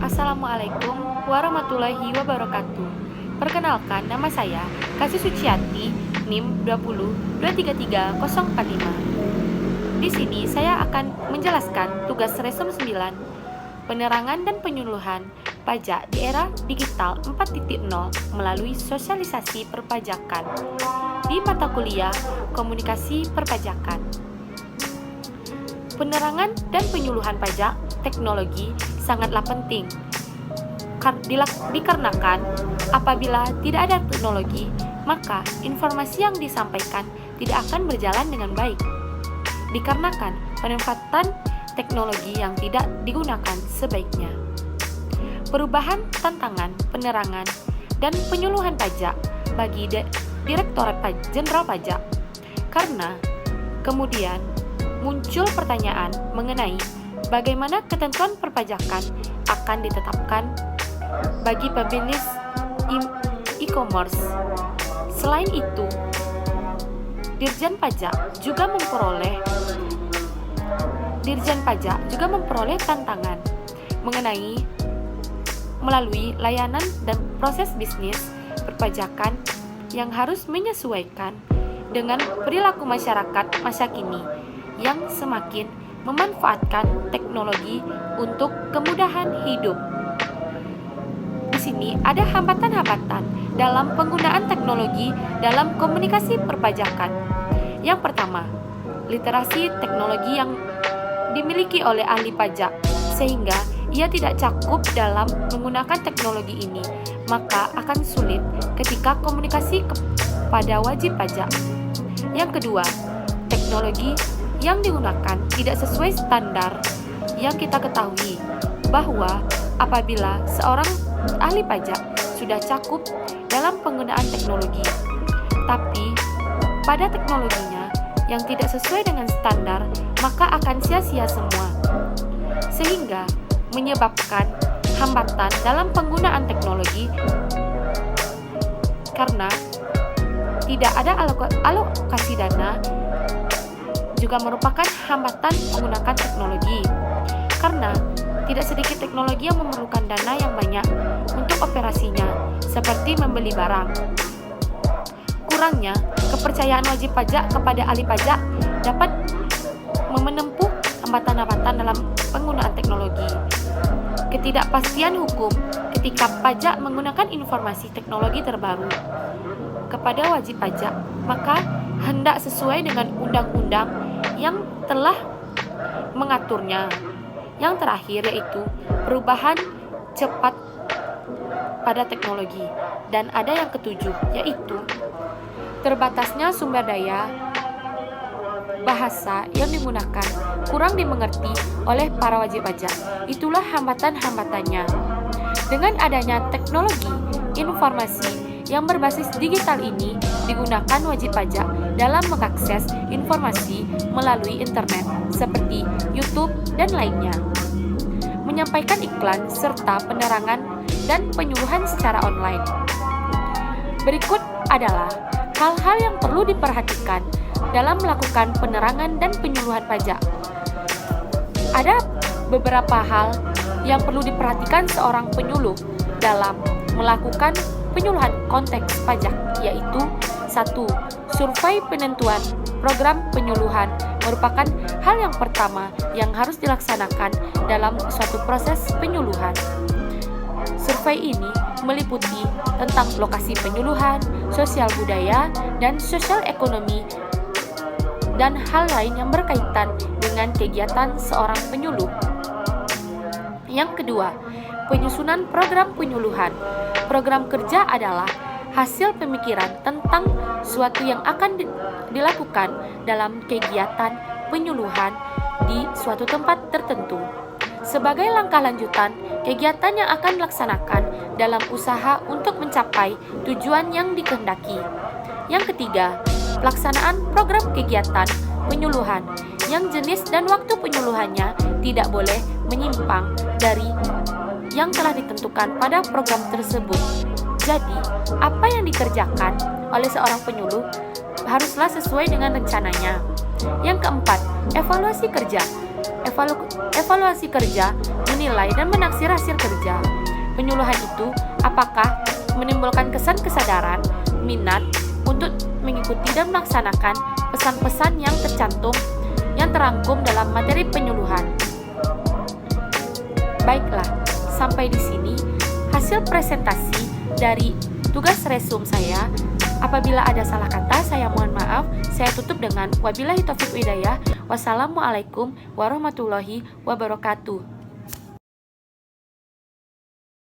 Assalamualaikum warahmatullahi wabarakatuh. Perkenalkan, nama saya Kasih Suciati, NIM 202334045. Di sini saya akan menjelaskan tugas Resum 9, penerangan dan penyuluhan pajak di era digital 4.0 melalui sosialisasi perpajakan di mata kuliah Komunikasi Perpajakan. Penerangan dan penyuluhan pajak teknologi sangatlah penting dikarenakan apabila tidak ada teknologi, maka informasi yang disampaikan tidak akan berjalan dengan baik. Dikarenakan pemanfaatan teknologi yang tidak digunakan sebaiknya. Perubahan tantangan penerangan dan penyuluhan pajak bagi Direktorat Jenderal Pajak. Karena kemudian muncul pertanyaan mengenai bagaimana ketentuan perpajakan akan ditetapkan bagi pebisnis e-commerce. Selain itu, Dirjen Pajak juga memperoleh tantangan mengenai melalui layanan dan proses bisnis perpajakan yang harus menyesuaikan dengan perilaku masyarakat masa kini yang semakin memanfaatkan teknologi untuk kemudahan hidup. Di sini ada hambatan-hambatan dalam penggunaan teknologi dalam komunikasi perpajakan. Yang pertama, literasi teknologi yang dimiliki oleh ahli pajak sehingga ia tidak cakup dalam menggunakan teknologi ini, maka akan sulit ketika komunikasi kepada wajib pajak. Yang kedua, teknologi yang digunakan tidak sesuai standar yang kita ketahui bahwa apabila seorang ahli pajak sudah cakup dalam penggunaan teknologi, tapi pada teknologinya yang tidak sesuai dengan standar, maka akan sia-sia semua, sehingga menyebabkan hambatan dalam penggunaan teknologi karena tidak ada alokasi dana juga merupakan hambatan menggunakan teknologi karena tidak sedikit teknologi yang memerlukan dana yang banyak untuk operasinya seperti membeli barang. Kurangnya kepercayaan wajib pajak kepada ahli pajak dapat menempuh hambatan-hambatan dalam penggunaan teknologi. Ketidakpastian hukum ketika pajak menggunakan informasi teknologi terbaru kepada wajib pajak, maka hendak sesuai dengan undang-undang yang telah mengaturnya. Yang terakhir yaitu perubahan cepat pada teknologi. Dan ada yang ketujuh yaitu terbatasnya sumber daya bahasa yang digunakan kurang dimengerti oleh para wajib pajak. Itulah hambatan-hambatannya. Dengan adanya teknologi informasi yang berbasis digital ini digunakan wajib pajak dalam mengakses informasi melalui internet seperti YouTube dan lainnya, menyampaikan iklan serta penerangan dan penyuluhan secara online. Berikut adalah hal-hal yang perlu diperhatikan dalam melakukan penerangan dan penyuluhan pajak. Ada beberapa hal yang perlu diperhatikan seorang penyuluh dalam melakukan penyuluhan konteks pajak, yaitu 1. Survei penentuan program penyuluhan merupakan hal yang pertama yang harus dilaksanakan dalam suatu proses penyuluhan. Survei ini meliputi tentang lokasi penyuluhan, sosial budaya, dan sosial ekonomi, dan hal lain yang berkaitan dengan kegiatan seorang penyuluh. Yang kedua, penyusunan program penyuluhan. Program kerja adalah hasil pemikiran tentang suatu yang akan dilakukan dalam kegiatan penyuluhan di suatu tempat tertentu. Sebagai langkah lanjutan, kegiatan yang akan dilaksanakan dalam usaha untuk mencapai tujuan yang dikehendaki. Yang ketiga, pelaksanaan program kegiatan penyuluhan yang jenis dan waktu penyuluhannya tidak boleh menyimpang dari yang telah ditentukan pada program tersebut. Jadi, apa yang dikerjakan oleh seorang penyuluh haruslah sesuai dengan rencananya. Yang keempat, evaluasi kerja. Evaluasi kerja, menilai dan menaksir hasil kerja. Penyuluhan itu apakah menimbulkan kesan kesadaran, minat untuk mengikuti dan melaksanakan pesan-pesan yang terangkum dalam materi penyuluhan. Baiklah, sampai di sini hasil presentasi dari tugas resum saya. Apabila ada salah kata, saya mohon maaf. Saya tutup dengan wabillahi taufiq hidayah. Wassalamualaikum warahmatullahi wabarakatuh.